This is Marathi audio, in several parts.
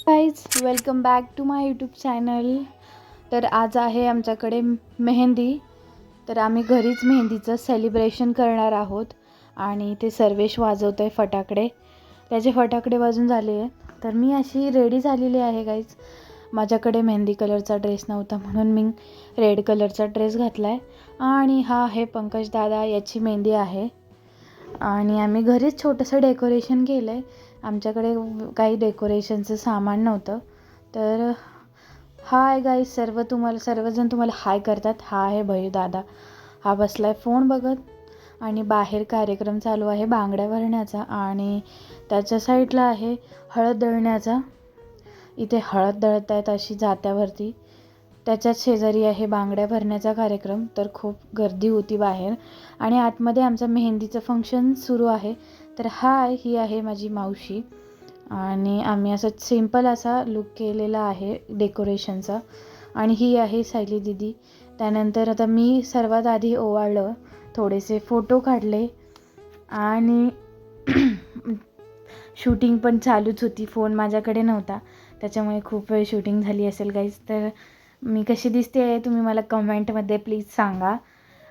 Guys welcome back to my YouTube channel. तर आज आहे आमच्याकडे मेहंदी. तर आम्ही घरीच मेहंदीचं सेलिब्रेशन करणार आहोत आणि ते सर्वेश वाजवत आहे फटाकडे. त्याचे फटाकडे वाजून झाले आहे. तर मी अशी रेडी झालेली आहे गाईज. माझ्याकडे मेहंदी कलरचा ड्रेस नव्हता म्हणून मी रेड कलरचा ड्रेस घातला आहे. आणि हा आहे पंकज दादा, याची मेहंदी आहे. आणि आम्ही घरीच छोटंसं डेकोरेशन केलं आहे. आमच्याकडे काही डेकोरेशनचं सामान नव्हतं. तर हाय गाईज, सर्वजण तुम्हाला हाय करतात. हा आहे भैयू दादा, हा बसला आहे फोन बघत आणि बाहेर कार्यक्रम चालू आहे बांगड्या भरण्याचा. आणि त्याच्या साईडला आहे हळद दळण्याचा. इथे हळद दळत आहेत अशी जात्यावरती. त्याच्याच शेजारी आहे बांगड्या भरण्याचा कार्यक्रम. तर खूप गर्दी होती बाहेर. आणि आतमध्ये आमचं मेहंदीचं फंक्शन सुरू आहे. तर ही आहे माझी मावशी. आणि आम्ही असं सिंपल असा लुक केलेला आहे डेकोरेशनचा. आणि ही आहे सायली दीदी. त्यानंतर आता मी सर्वात आधी ओवाळलं, थोडेसे फोटो काढले आणि शूटिंग पण चालूच होती. फोन माझ्याकडे नव्हता त्याच्यामुळे खूप वेळ शूटिंग झाली असेल गाईज. तर मी कशी दिसते आहे तुम्ही मला कमेंटमध्ये प्लीज सांगा.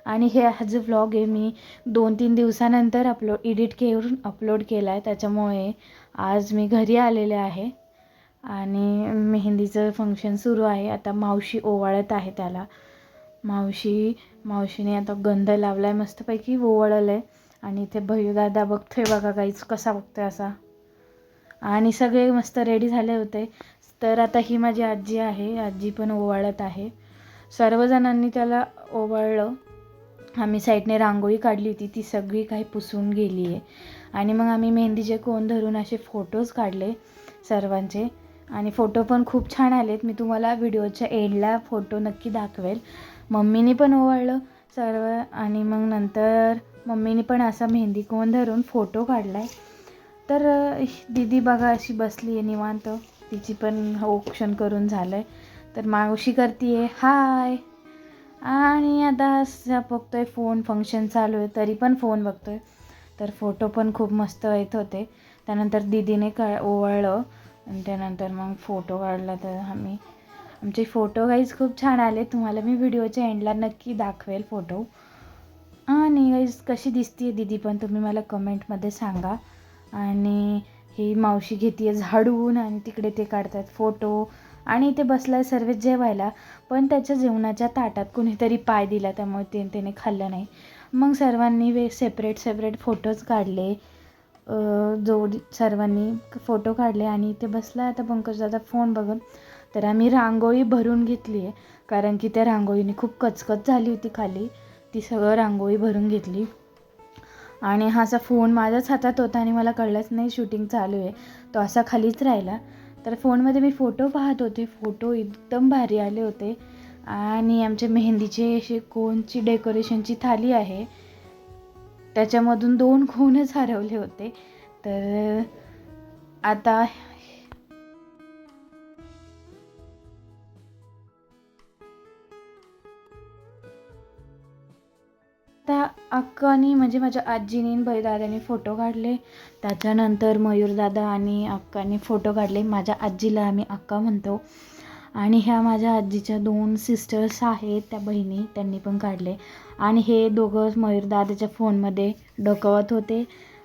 आणि हा जो व्लॉग आहे मी 2-3 दिवसानंतर एडिट करून अपलोड केला आहे. त्याच्यामुळे आज मी घरी आलेले आहे आणि मेहंदीचं फंक्शन सुरू आहे. आता मावशी ओवाळत आहे त्याला. मावशीने आता गंध लावला आहे, मस्तपैकी ओवाळलं आहे. आणि इथे भैयूदादा बघतोय बघा काहीच कसा बघतोय असा. आणि सगळे मस्त रेडी झाले होते. तर आता ही माझी आजी आहे, आजी पण ओवाळत आहे. सर्वजणांनी त्याला ओवाळलं. आम्ही साईडने रांगोळी काढली होती, ती सगळी काही पुसून गेली आहे. आणि मग आम्ही मेहंदीचे कोण धरून असे फोटोज काढले सर्वांचे. आणि फोटो पण खूप छान आलेत. मी तुम्हाला व्हिडिओच्या एंडला फोटो नक्की दाखवेल. मम्मीने पण ओवाळलं सर्व. आणि मग नंतर मम्मीने पण असा मेहंदी कोण धरून फोटो काढला आहे. तर दीदी बघा अशी बसली आहे निवांत, तिची पण औक्षण करून झालं आहे. तर मावशी करते आहे हाय. आणि आता बघतोय फोन, फंक्शन चालू आहे तरी पण फोन बघतोय. तर फोटो पण खूप मस्त येत होते. त्यानंतर दीदीने ओवाळलं आणि त्यानंतर मग फोटो काढला. तर आमचे फोटो गाईज खूप छान आले. तुम्हाला मी व्हिडिओच्या एंडला नक्की दाखवेल फोटो. आणि गाईज कशी दिसते दीदी पण तुम्ही मला कमेंटमध्ये सांगा. आणि ही मावशी घेते झाडून आणि तिकडे ते काढतात फोटो. आणि इथे बसला आहे सर्व जेवायला. पण त्याच्या जेवणाच्या ताटात कुणीतरी पाय दिला, त्यामुळे त्याने खाल्लं नाही. मग सर्वांनी सेपरेट फोटोज काढले. सर्वांनी फोटो काढले आणि इथे बसला आता पंकजदादा फोन बघून. तर आम्ही रांगोळी भरून घेतली आहे, कारण की त्या रांगोळीने खूप कचकच झाली होती खाली. ती सगळं रांगोळी भरून घेतली. आणि हा असा फोन माझ्याच हातात होता आणि मला कळलंच नाही शूटिंग चालू आहे. तो असा खालीच राहिला. तर फोनमध्ये मी फोटो पाहत होते, फोटो एकदम भारी आले होते. आणि आमचे मेहंदीचे असे कोनची डेकोरेशनची थाली आहे, त्याच्यामधून 2 कोनच हरवले होते. तर आता अक्कानी म्हणजे माझ्या आजीने भैदादाने फोटो काढले. त्याच्यानंतर मयूरदादा आणि अक्कानी फोटो काढले. माझ्या आजीला आम्ही अक्का म्हणतो. आणि ह्या माझ्या आजीच्या 2 सिस्टर्स आहेत, त्या बहिणी, त्यांनी पण काढले. आणि हे दोघं मयूरदादाच्या फोनमध्ये डोकावत होते.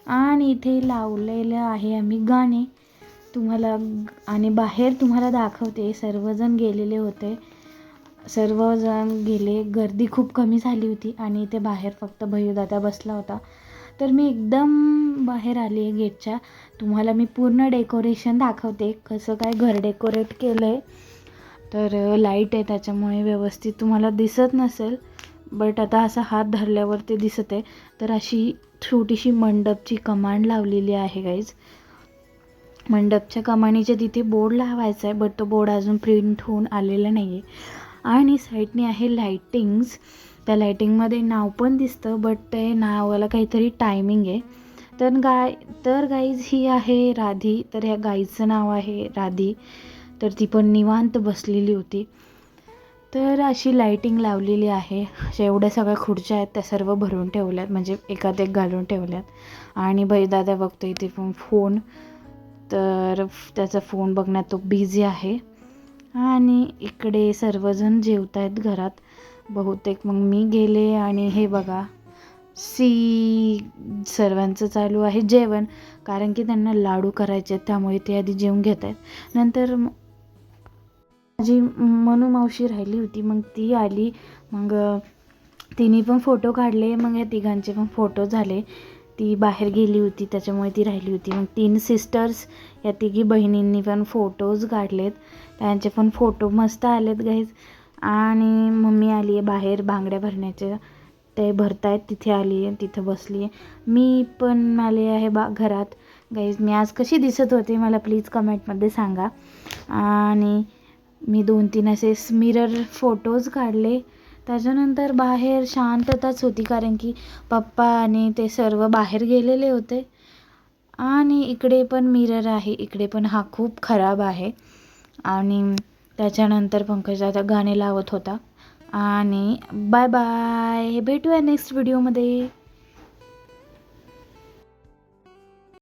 आणि इथे लावलेलं आहे आम्ही गाणे तुम्हाला. आणि बाहेर तुम्हाला दाखवते, सर्वजण गेलेले होते, सर्वजण गेले. गर्दी खूप कमी झाली होती. आणि इथे बाहेर फक्त भैयूदादा बसला होता. तर मी एकदम बाहेर आली आहे गेटच्या. तुम्हाला मी पूर्ण डेकोरेशन दाखवते, कसं काय घर डेकोरेट केलं आहे. तर लाईट आहे त्याच्यामुळे व्यवस्थित तुम्हाला दिसत नसेल, बट आता असा हात धरल्यावर ते दिसत आहे. तर अशी छोटीशी मंडपची कमान लावलेली आहे गाईज. मंडपच्या कमानीच्या तिथे बोर्ड लावायचा आहे, बट तो बोर्ड अजून प्रिंट होऊन आलेला नाही आहे. आणि साईडने आहे लाईटिंग्स. त्या लाईटिंगमध्ये नाव पण दिसतं, बट ते नावाला काहीतरी टायमिंग आहे. तर गाईज ही आहे राधी. तर ह्या गाईचं नाव आहे राधी. तर ती पण निवांत बसलेली होती. तर अशी लाईटिंग लावलेली आहे. अशा एवढ्या सगळ्या खुर्च्या आहेत त्या सर्व भरून ठेवल्यात, म्हणजे एकात एक घालून ठेवल्यात. आणि भैदादा बघतो इथे पण फोन. तर त्याचा फोन बघण्यात तो बिझी आहे. आणि इकडे सर्वजण जेवत आहेत घरात बहुतेक. मग मी गेले आणि हे बघा सर्वांचं चालू आहे जेवण, कारण की त्यांना लाडू करायचे आहेत, त्यामुळे ते आधी जेवून घेत आहेत. नंतर माझी मनू मावशी राहिली होती, मग ती आली. मग तिने पण फोटो काढले. मग या तिघांचे पण फोटो झाले. ती बाहेर गेली होती त्याच्यामुळे ती राहिली होती. मग 3 सिस्टर्स या तिघी बहिणींनी पण फोटोज काढलेत. त्यांचे पण फोटो मस्त आलेत गाईज. आणि मम्मी आली आहे बाहेर बांगड्या भरण्याचे, ते भरतायत. तिथे आली आहे, तिथं बसली आहे. मी पण आले आहे घरात. गाईज मी आज कशी दिसत होते मला प्लीज कमेंटमध्ये सांगा. आणि मी 2-3 असे मिरर फोटोज काढले. त्याच्यानंतर बाहेर शांतताच होती, कारण की पप्पा आणि ते सर्व बाहेर गेलेले होते. आणि इकडे पण मिरर आहे, इकडे पण हा खूप खराब आहे. आणि त्याच्यानंतर पंकज आता गाणे लावत होता. आणि बाय बाय, भेटूया नेक्स्ट व्हिडिओमध्ये.